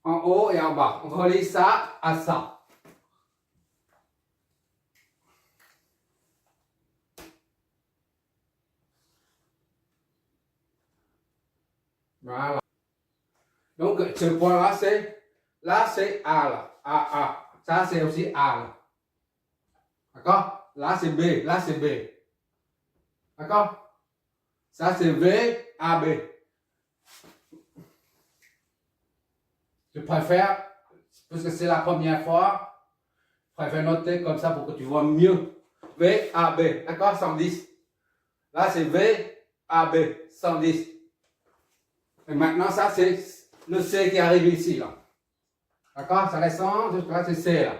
en haut et en bas. On relie ça à ça. Voilà. Donc, ce point-là, c'est A, là. A. Ça, c'est aussi A, là. D'accord? Là, c'est B. Là, c'est B. D'accord? Ça, c'est V, A, B. Je préfère, parce que c'est la première fois, je préfère noter comme ça pour que tu vois mieux. V, A, B. D'accord? 110. Là, c'est V, A, B. 110. Et maintenant, ça, c'est le C qui arrive ici, là. D'accord? Ça descend jusqu'à là, c'est C, là.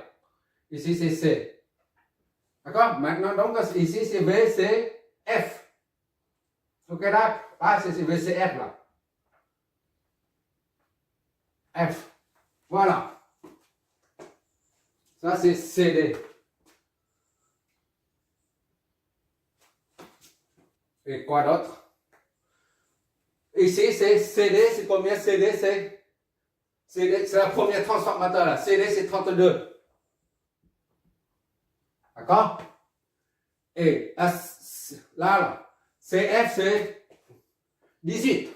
Ici, c'est C. D'accord? Maintenant, donc, ici, c'est V, c'est F. Ok, là, c'est V, c'est F, là. F. Voilà. Ça, c'est CD. Et quoi d'autre? Ici, c'est CD, c'est combien? CD, c'est la première transformateur, là. CD, c'est 32. D'accord? Et là, CF, c'est 18.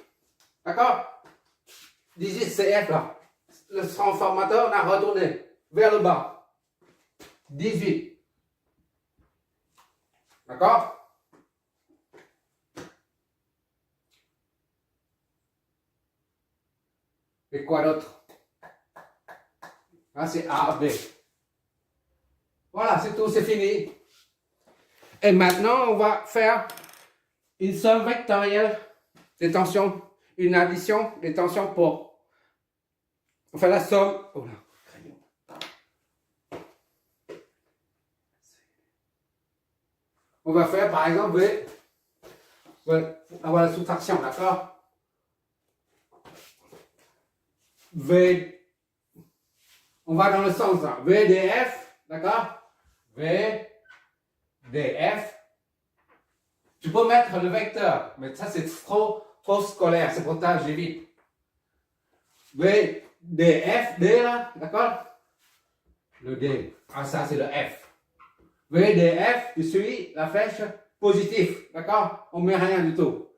D'accord? 18, CF, là. Le transformateur, on a retourné vers le bas. 18. D'accord? Et quoi d'autre? Là, c'est A, B. Voilà, c'est tout, c'est fini. Et maintenant, on va faire une somme vectorielle des tensions, une addition des tensions pour. On fait la somme. Oh là, crayon. On va faire par exemple V. Avoir la soustraction, d'accord? V. On va dans le sens là. VDF, d'accord? VDF. Tu peux mettre le vecteur, mais ça c'est trop scolaire, c'est pour ça que j'évite. VDF, D là, d'accord? Le D. Ah, ça c'est le F. VDF, tu suis la flèche positive, d'accord? On met rien du tout.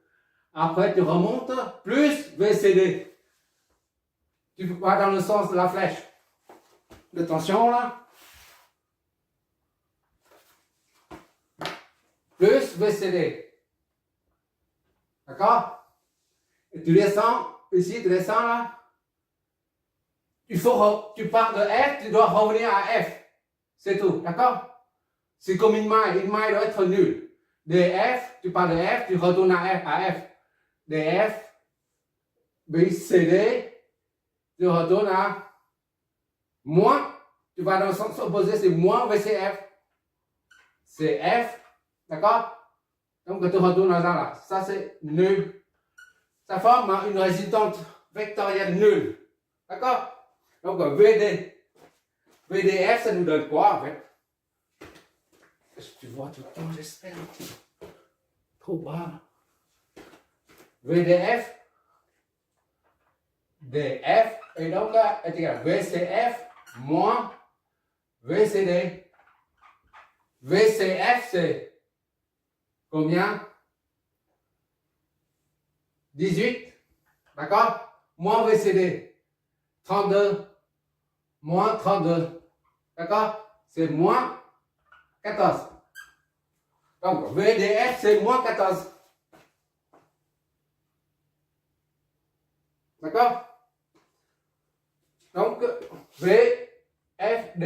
Après, tu remontes, plus VCD. Tu vas dans le sens de la flèche de tension là. Plus VCD. D'accord? Et tu descends, ici, tu descends là. Tu pars de F, tu dois revenir à F. C'est tout, d'accord? C'est comme une maille doit être nulle. DF, tu pars de F, tu retournes à F. DF, BCD, tu retournes à moins, tu vas dans le sens opposé, c'est moins VCF. C'est F, d'accord? Donc tu retournes là. Ça c'est nul. Ça forme une résultante vectorielle nulle. D'accord? Donc VDF, ça nous donne quoi en fait? Tu vois tout le temps, j'espère. Trop bas. VDF, DF, et donc là, est égal à VCF moins VCD. VCF, c'est combien? 18, d'accord? Moins VCD, 32, moins 32, d'accord? C'est moins 14. Donc, VDF, c'est moins 14. D'accord? Donc, VFD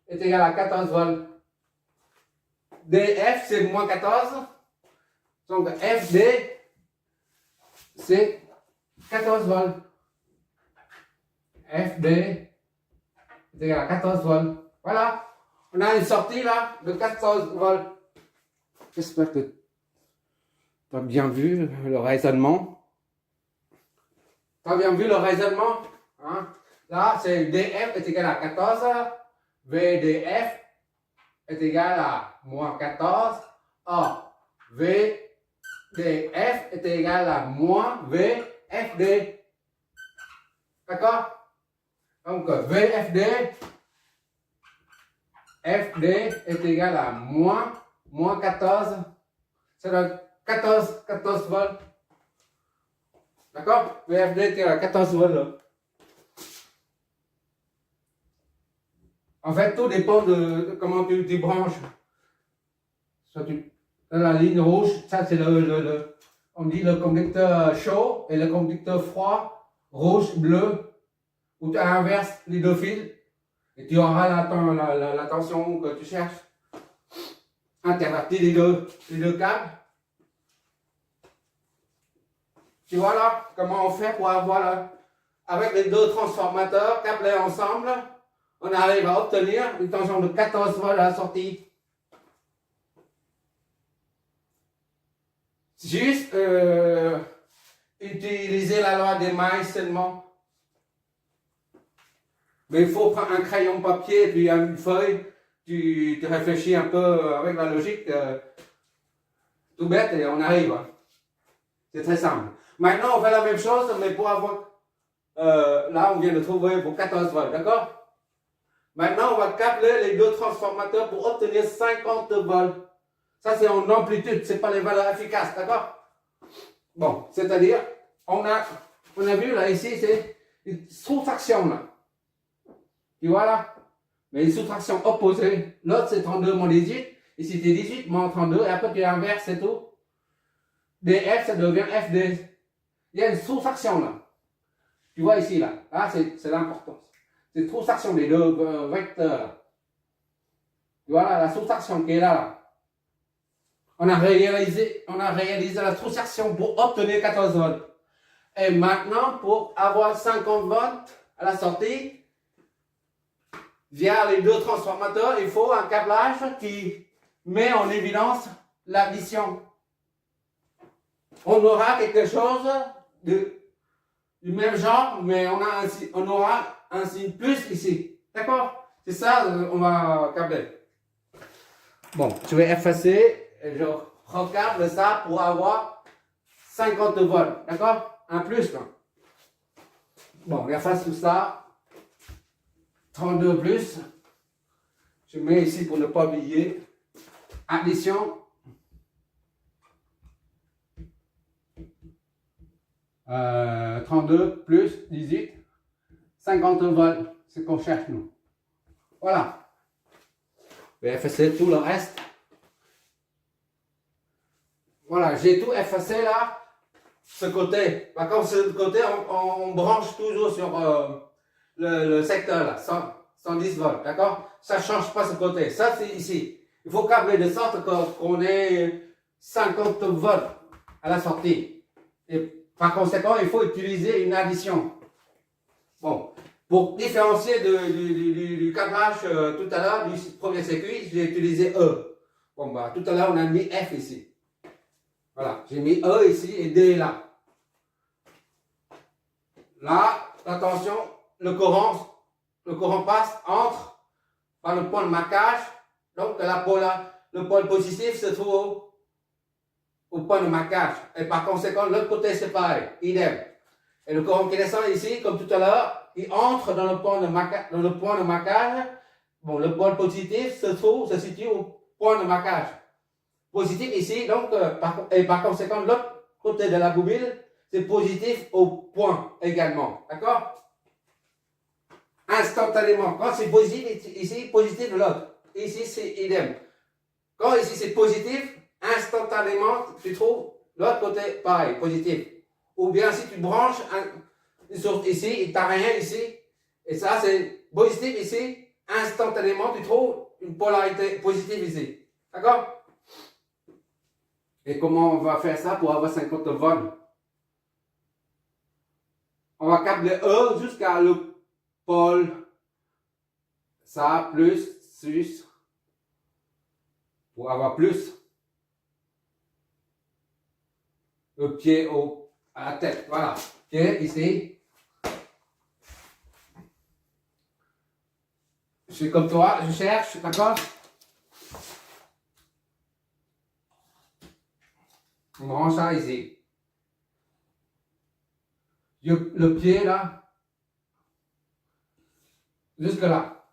est égal à 14 volts. DF, c'est moins 14. Donc, FD, c'est 14 volts. FD est égal à 14 volts. Voilà. On a une sortie là de 14 volts. J'espère que tu as bien vu le raisonnement. Tu as bien vu le raisonnement? Hein? Là, c'est DF est égal à 14. VDF est égal à moins 14. Or, VDF est égal à moins VFD. D'accord? Donc, VFD, FD est égal à moins 14, ça donne 14 volts. D'accord? VFD est égal à 14 volts là. En fait, tout dépend de comment tu branches. Soit la ligne rouge, ça c'est on dit le conducteur chaud et le conducteur froid, rouge, bleu, ou tu inverses les deux fils et tu auras la tension que tu cherches. Intervertir les deux câbles. Tu vois là comment on fait pour avoir là, avec les deux transformateurs câblés ensemble, on arrive à obtenir une tension de 14 volts à la sortie. Juste utiliser la loi des mailles seulement. Mais il faut prendre un crayon papier et puis une feuille. Tu réfléchis un peu avec la logique. Tout bête et on arrive. C'est très simple. Maintenant, on fait la même chose, mais pour avoir... là, on vient de trouver pour 14 volts, d'accord? Maintenant, on va câbler les deux transformateurs pour obtenir 50 volts. Ça, c'est en amplitude, c'est pas les valeurs efficaces, d'accord? Bon, c'est-à-dire, on a vu là, ici, c'est une soustraction là. Tu vois là? Mais une soustraction opposée. L'autre, c'est 32 moins 18. Ici, c'est 18 moins 32. Et après, tu inverses, c'est tout. DF, ça devient FD. Il y a une soustraction là. Tu vois ici là. Là, c'est l'importance. C'est une soustraction des deux vecteurs là. Tu vois là, la soustraction qui est là. On a réalisé la soustraction pour obtenir 14 volts. Et maintenant, pour avoir 50 volts à la sortie, via les deux transformateurs, il faut un câblage qui met en évidence l'addition. On aura quelque chose du même genre, mais on aura un signe plus ici. D'accord? C'est ça, on va câbler. Bon, je vais effacer et je recâble ça pour avoir 50 volts. D'accord? Un plus là. Bon, on efface tout ça. 32 plus. Je mets ici pour ne pas oublier. Addition. 32 plus 18. 50 volts. C'est ce qu'on cherche nous. Voilà. Je vais effacer tout le reste. Voilà, j'ai tout effacé là. Ce côté. Par contre, ce côté, on branche toujours sur le secteur là. 110 volts. D'accord? Ça ne change pas ce côté. Ça, c'est ici. Il faut câbler de sorte qu'on ait 50 volts à la sortie. Et par conséquent, il faut utiliser une addition. Bon. Pour différencier du câblage tout à l'heure, du premier circuit, j'ai utilisé E. Bon, bah, tout à l'heure, on a mis F ici. Voilà, j'ai mis E ici et D là. Là, attention, le courant passe entre par le point de marquage. Donc, le pôle positif se trouve au point de marquage. Et par conséquent, l'autre côté, c'est pareil, idem. Et le courant qui descend ici, comme tout à l'heure, il entre dans le point de marquage. Bon, le pôle positif se situe au point de marquage. Positif ici, donc, par conséquent, l'autre côté de la bobine, c'est positif au point également. D'accord? Instantanément. Quand c'est positif ici, positif de l'autre. Ici, c'est idem. Quand ici, c'est positif, instantanément, tu trouves l'autre côté pareil, positif. Ou bien si tu branches une source ici, tu n'as rien ici, et ça c'est positif ici, instantanément tu trouves une polarité positive ici. D'accord? Et comment on va faire ça pour avoir 50 volts? On va câbler E jusqu'à le pôle, ça, plus, sus, pour avoir plus. Le pied à la tête, voilà. Pied ici. Je suis comme toi, je cherche, d'accord? On branche ça ici. Le pied là, jusque là.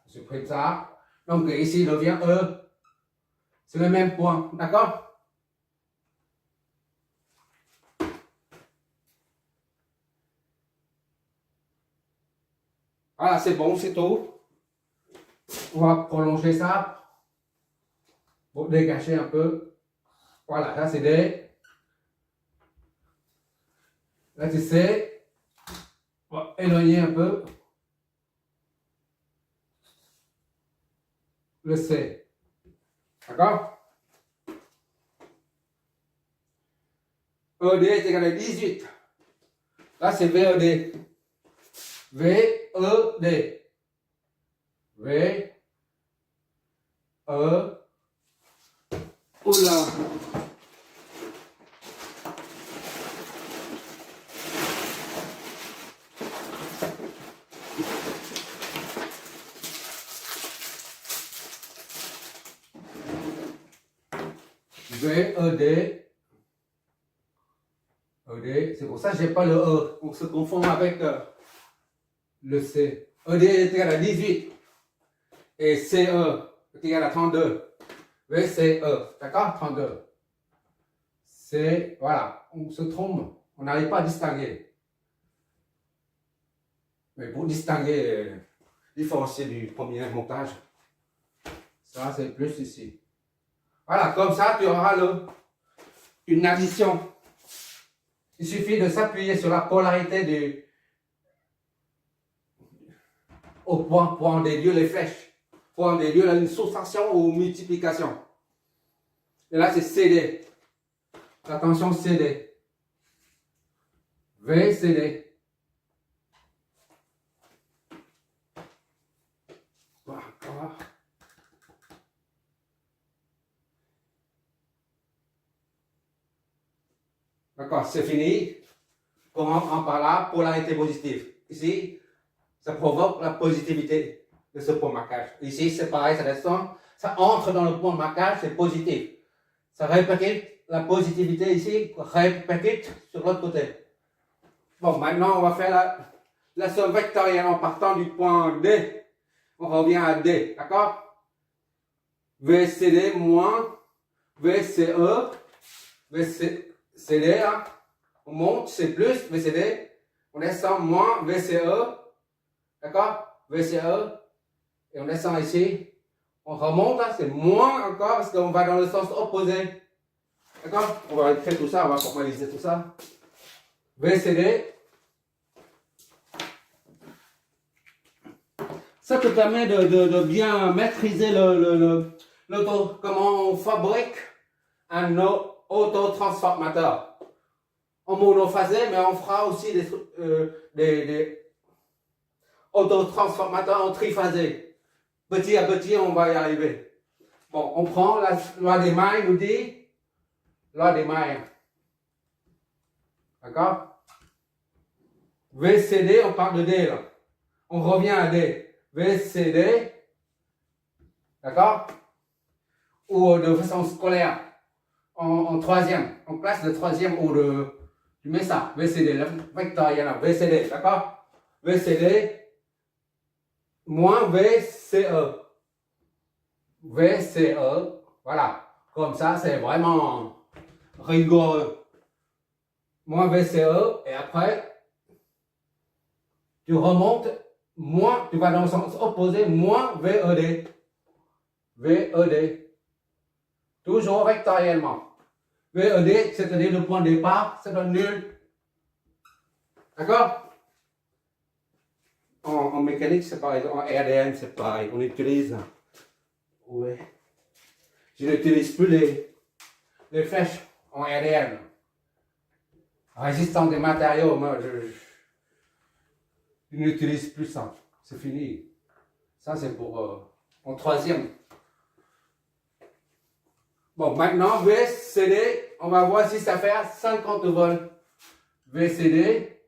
Je supprime ça. Donc ici devient E. C'est le même point, d'accord? Voilà, c'est bon, c'est tout. On va prolonger ça pour dégager un peu. Voilà, là c'est D. Là c'est C. On va éloigner un peu. Le C. D'accord? ED est égal à 18. Là c'est VED. VED. V. E. Oula. VED. ED, c'est pour ça que j'ai pas le E. On se confond avec le C. ED est égal à 18. Et CE est égal à 32. VCE, d'accord? 32. C'est, voilà, on se trompe. On n'arrive pas à distinguer. Mais pour distinguer, différencier du premier montage, ça c'est plus ici. Voilà, comme ça tu auras une addition. Il suffit de s'appuyer sur la polarité au point des lieux, les flèches. Point des lieux, une soustraction ou multiplication. Et là c'est CD. Attention, CD. VCD. Voilà. D'accord, c'est fini. On en par là, polarité positive. Ici, ça provoque la positivité de ce point de marquage. Ici, c'est pareil, ça descend, ça entre dans le point de marquage, c'est positif. Ça répercute la positivité ici, répercute sur l'autre côté. Bon, maintenant, on va faire la somme vectorielle en partant du point D. On revient à D, d'accord? VCD moins VCE, VCD, là, on monte, c'est plus, VCD, on descend moins VCE, d'accord? VCE, et on descend ici, on remonte, là, c'est moins encore, parce qu'on va dans le sens opposé, d'accord? On va écrire tout ça, on va formaliser tout ça. VCD, ça te permet de bien maîtriser comment on fabrique un autotransformateur. En monophasé, mais on fera aussi des autotransformateurs en triphasé. Petit à petit, on va y arriver. Bon, on prend la loi des mailles, nous dit, loi des mailles. D'accord? VCD, on parle de D là. On revient à D. VCD, d'accord? Ou de façon scolaire, en troisième, en classe de troisième ou tu mets ça, VCD, le vectoriel, VCD, d'accord? VCD moins VCE. VCE, voilà, comme ça c'est vraiment rigoureux. Moins VCE, et après, tu remontes, moins, tu vas dans le sens opposé, moins VED. VED. Toujours vectoriellement. VED, c'est-à-dire le point de départ, ça donne nul. D'accord? En mécanique, c'est pareil. En RDN, c'est pareil. On utilise. Ouais. Je n'utilise plus les flèches en RDN. Résistance des matériaux, moi, je n'utilise plus ça. C'est fini. Ça, c'est pour en troisième. Bon, maintenant, VCD, on va voir si ça fait 50 volts. VCD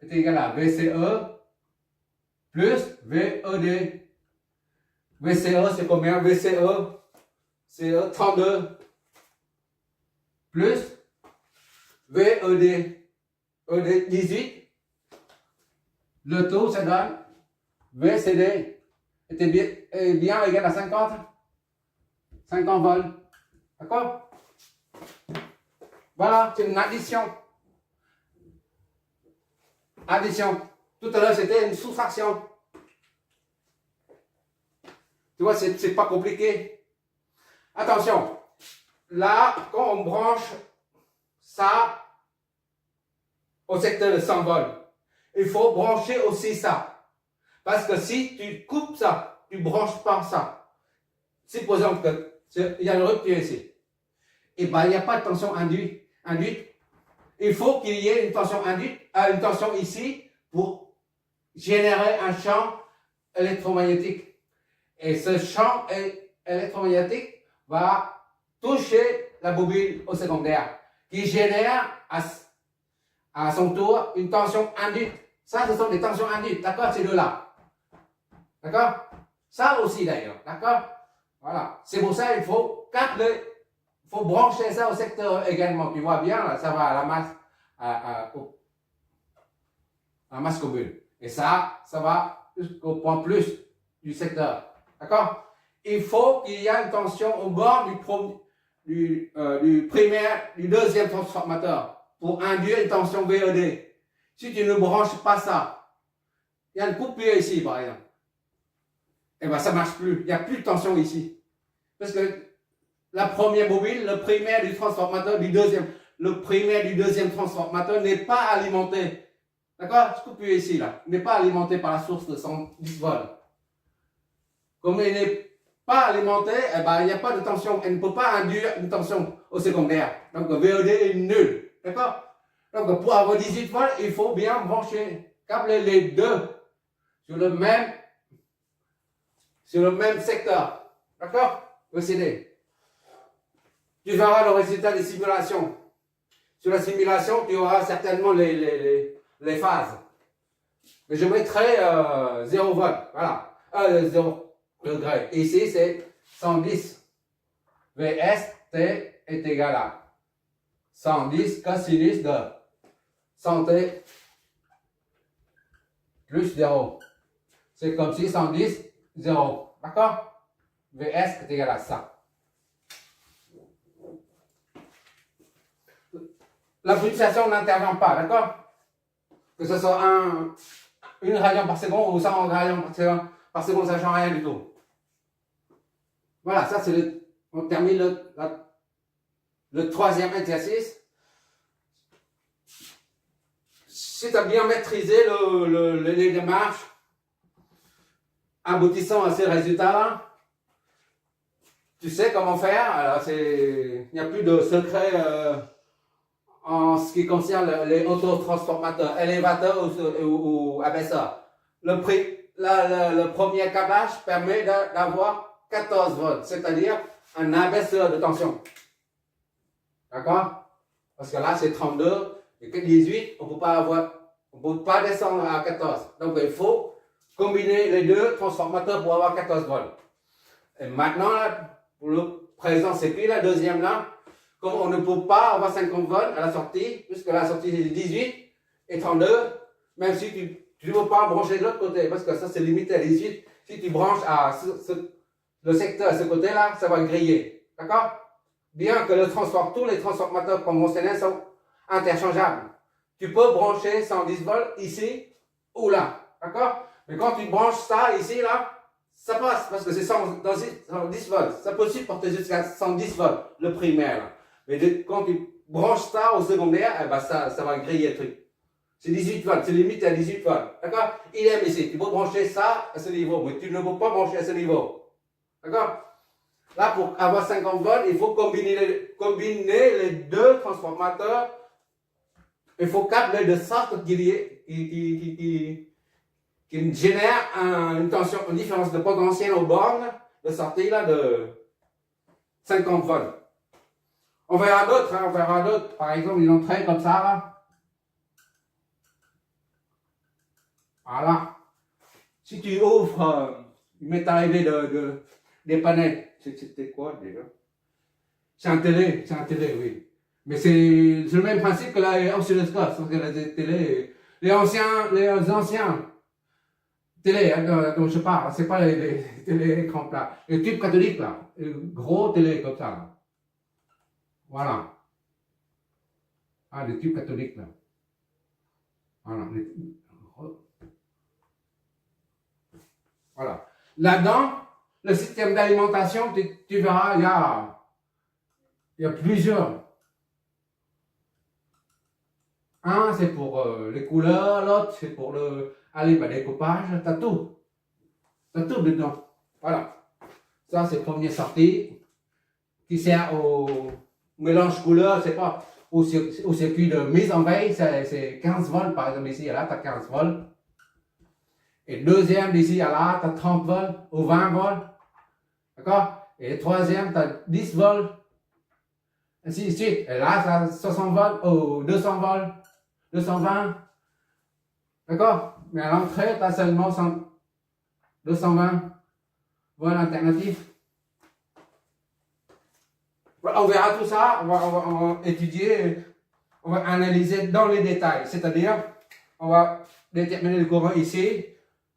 est égal à VCE plus VED. VCE, c'est combien? VCE, c'est 32 plus VED. ED 18. Le taux, ça donne VCD est bien égal à 50 volts. D'accord? Voilà, c'est une addition. Addition. Tout à l'heure, c'était une soustraction. Tu vois, c'est pas compliqué. Attention. Là, quand on branche ça au secteur de 100 volts, il faut brancher aussi ça. Parce que si tu coupes ça, tu ne branches pas ça. Supposons qu'il y a une rupture ici. Et bien, il n'y a pas de tension induite. Il faut qu'il y ait une tension induite, une tension ici pour générer un champ électromagnétique. Et ce champ électromagnétique va toucher la bobine au secondaire, qui génère à son tour une tension induite. Ça, ce sont des tensions induites, d'accord? Ces deux-là. D'accord? Ça aussi d'ailleurs, d'accord? Voilà. C'est pour ça qu'il faut brancher ça au secteur également. Tu vois bien, là, ça va à la masse, à la masse commune. Et ça va jusqu'au point plus du secteur. D'accord? Il faut qu'il y ait une tension au bord du primaire, du deuxième transformateur pour induire une tension VED. Si tu ne branches pas ça, il y a une coupure ici par exemple. Et bien ça ne marche plus. Il n'y a plus de tension ici. Parce que la première bobine, le primaire du transformateur le primaire du deuxième transformateur n'est pas alimenté. D'accord? Ce coupure ici, là, n'est pas alimenté par la source de 110 volts. Comme il n'est pas alimenté, eh ben, il n'y a pas de tension. Elle ne peut pas induire une tension au secondaire. Donc, le VED est nul. D'accord? Donc, pour avoir 18 volts, il faut bien brancher, câbler les deux sur le même secteur. D'accord? OCD. Tu verras le résultat des simulations. Sur la simulation, tu auras certainement les phases. Mais je mettrai 0 volts. Voilà. 0 degrés. Ici, c'est 110. VST est égal à 110 cosinus de 100T plus 0. C'est comme si 110, 0. D'accord? VS est égal à ça. La pulsation n'intervient pas, d'accord? Que ce soit une radian par seconde ou 100 radians par seconde, ça ne change rien du tout. Voilà, ça c'est on termine le troisième exercice. Si tu as bien maîtrisé les démarches aboutissant à ces résultats-là, tu sais comment faire. Alors il n'y a plus de secret en ce qui concerne les autotransformateurs, élévateurs ou abaisseurs. Le premier câblage permet d'avoir 14 volts, c'est-à-dire un abaisseur de tension. D'accord? Parce que là, c'est 32 et que 18, on ne peut pas descendre à 14. Donc, il faut combiner les deux transformateurs pour avoir 14 volts. Et maintenant, là, pour le présent circuit, la deuxième là, comme on ne peut pas avoir 50 volts à la sortie, puisque la sortie c'est 18 et 32, même si tu ne peux pas brancher de l'autre côté, parce que ça c'est limité à 18, si tu branches à le secteur à ce côté-là, ça va griller. D'accord? Bien que tous les transformateurs conventionnels sont interchangeables. Tu peux brancher 110 volts ici ou là. D'accord? Mais quand tu branches ça ici, là, ça passe parce que c'est 110 volts. Ça peut supporter jusqu'à 110 volts, le primaire. Là. Mais quand tu branches ça au secondaire, eh ben ça va griller le truc. C'est 18 volts, c'est limité à 18 volts. D'accord? Il aime ici. Tu peux brancher ça à ce niveau, mais tu ne peux pas brancher à ce niveau. D'accord? Là, pour avoir 50 volts, il faut combiner les deux transformateurs. Il faut câbler de sorte qui génère une tension, une différence de potentiel aux bornes de sortie là, de 50 volts. On verra d'autres, par exemple, une entrée comme ça là. Voilà. Si tu ouvres, il m'est arrivé des panels. C'était quoi déjà? C'est un télé, oui. Mais c'est le même principe que la oscilloscope, sauf que la télé, les anciens télé, hein, dont je parle, c'est pas les télé-écrans plats. Les tubes catholiques, là. Les gros télé comme ça, là. Voilà. Ah, les tubes catholiques, là. Voilà. Voilà. Là-dedans, le système d'alimentation, tu verras, il y a plusieurs. Un, c'est pour les couleurs, l'autre, c'est pour le découpage, t'as tout. T'as tout dedans. Voilà. Ça, c'est première sortie qui sert au mélange couleur, c'est pas au circuit de mise en veille, c'est 15 volts, par exemple, ici et là, tu as 15 volts. Et deuxième, d'ici à là, tu as 30 volts ou 20 volts. D'accord? Et troisième, tu as 10 volts. Ainsi de suite. Et là, ça a 60 volts ou 200 volts, 220. D'accord? Mais à l'entrée, tu as seulement 220 volts alternatifs. On verra tout ça, on va étudier, on va analyser dans les détails. C'est-à-dire, on va déterminer le courant ici,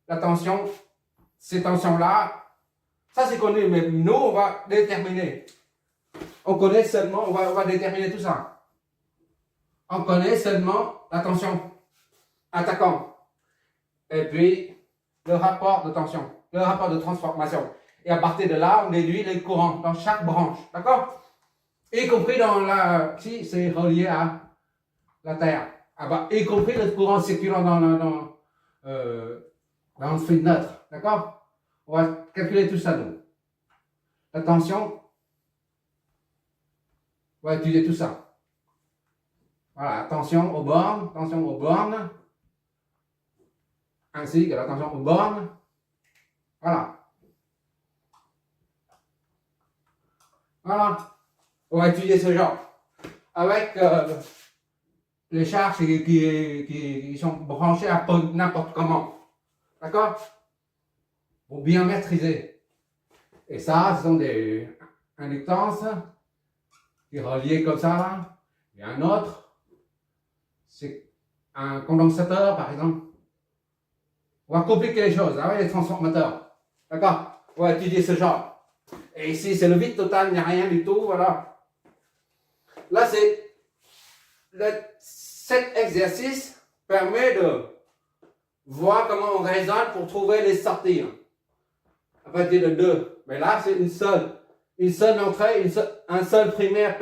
la tension, ces tensions-là. Ça, c'est connu, mais nous, on va déterminer. On connaît seulement, on va déterminer tout ça. On connaît seulement la tension attaquant. Et puis, le rapport de tension, le rapport de transformation. Et à partir de là, on déduit les courants dans chaque branche. D'accord? Y compris dans la... Si, c'est relié à la Terre. Ah bah, y compris le courant circulant dans le fluide neutre. D'accord? On va calculer tout ça, donc. La tension, on va étudier tout ça. Voilà, tension aux bornes, ainsi que la tension aux bornes. Voilà. Voilà. On va étudier ce genre. Avec les charges qui sont branchées à n'importe comment. D'accord? Pour bien maîtriser. Et ça, ce sont des inductances qui sont reliées comme ça. Là. Et un autre, c'est un condensateur, par exemple. On va compliquer les choses, avec les transformateurs. D'accord? On va étudier ce genre. Et ici, c'est le vide total, il n'y a rien du tout, voilà. Là, cet exercice permet de voir comment on raisonne pour trouver les sorties. À partir de 2. Mais là, c'est une seule entrée, un seul primaire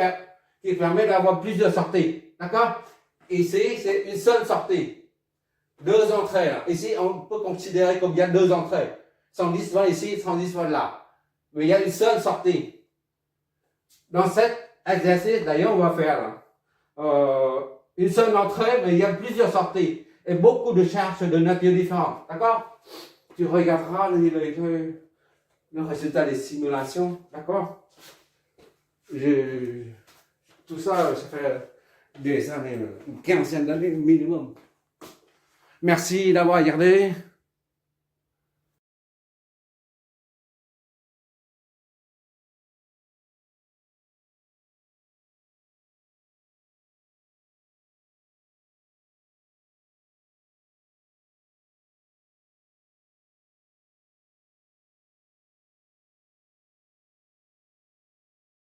qui permet d'avoir plusieurs sorties. D'accord? Ici, c'est une seule sortie. 2 entrées. Là. Ici, on peut considérer qu'il y a 2 entrées. 110 volts ici, 110 volts là. Mais il y a une seule sortie. Dans cet exercice, d'ailleurs, on va faire une seule entrée, mais il y a plusieurs sorties. Et beaucoup de charges de nature différente. D'accord? Tu regarderas le résultat des simulations. D'accord? Tout ça, ça fait des années, une quinzaine d'années minimum. Merci d'avoir regardé.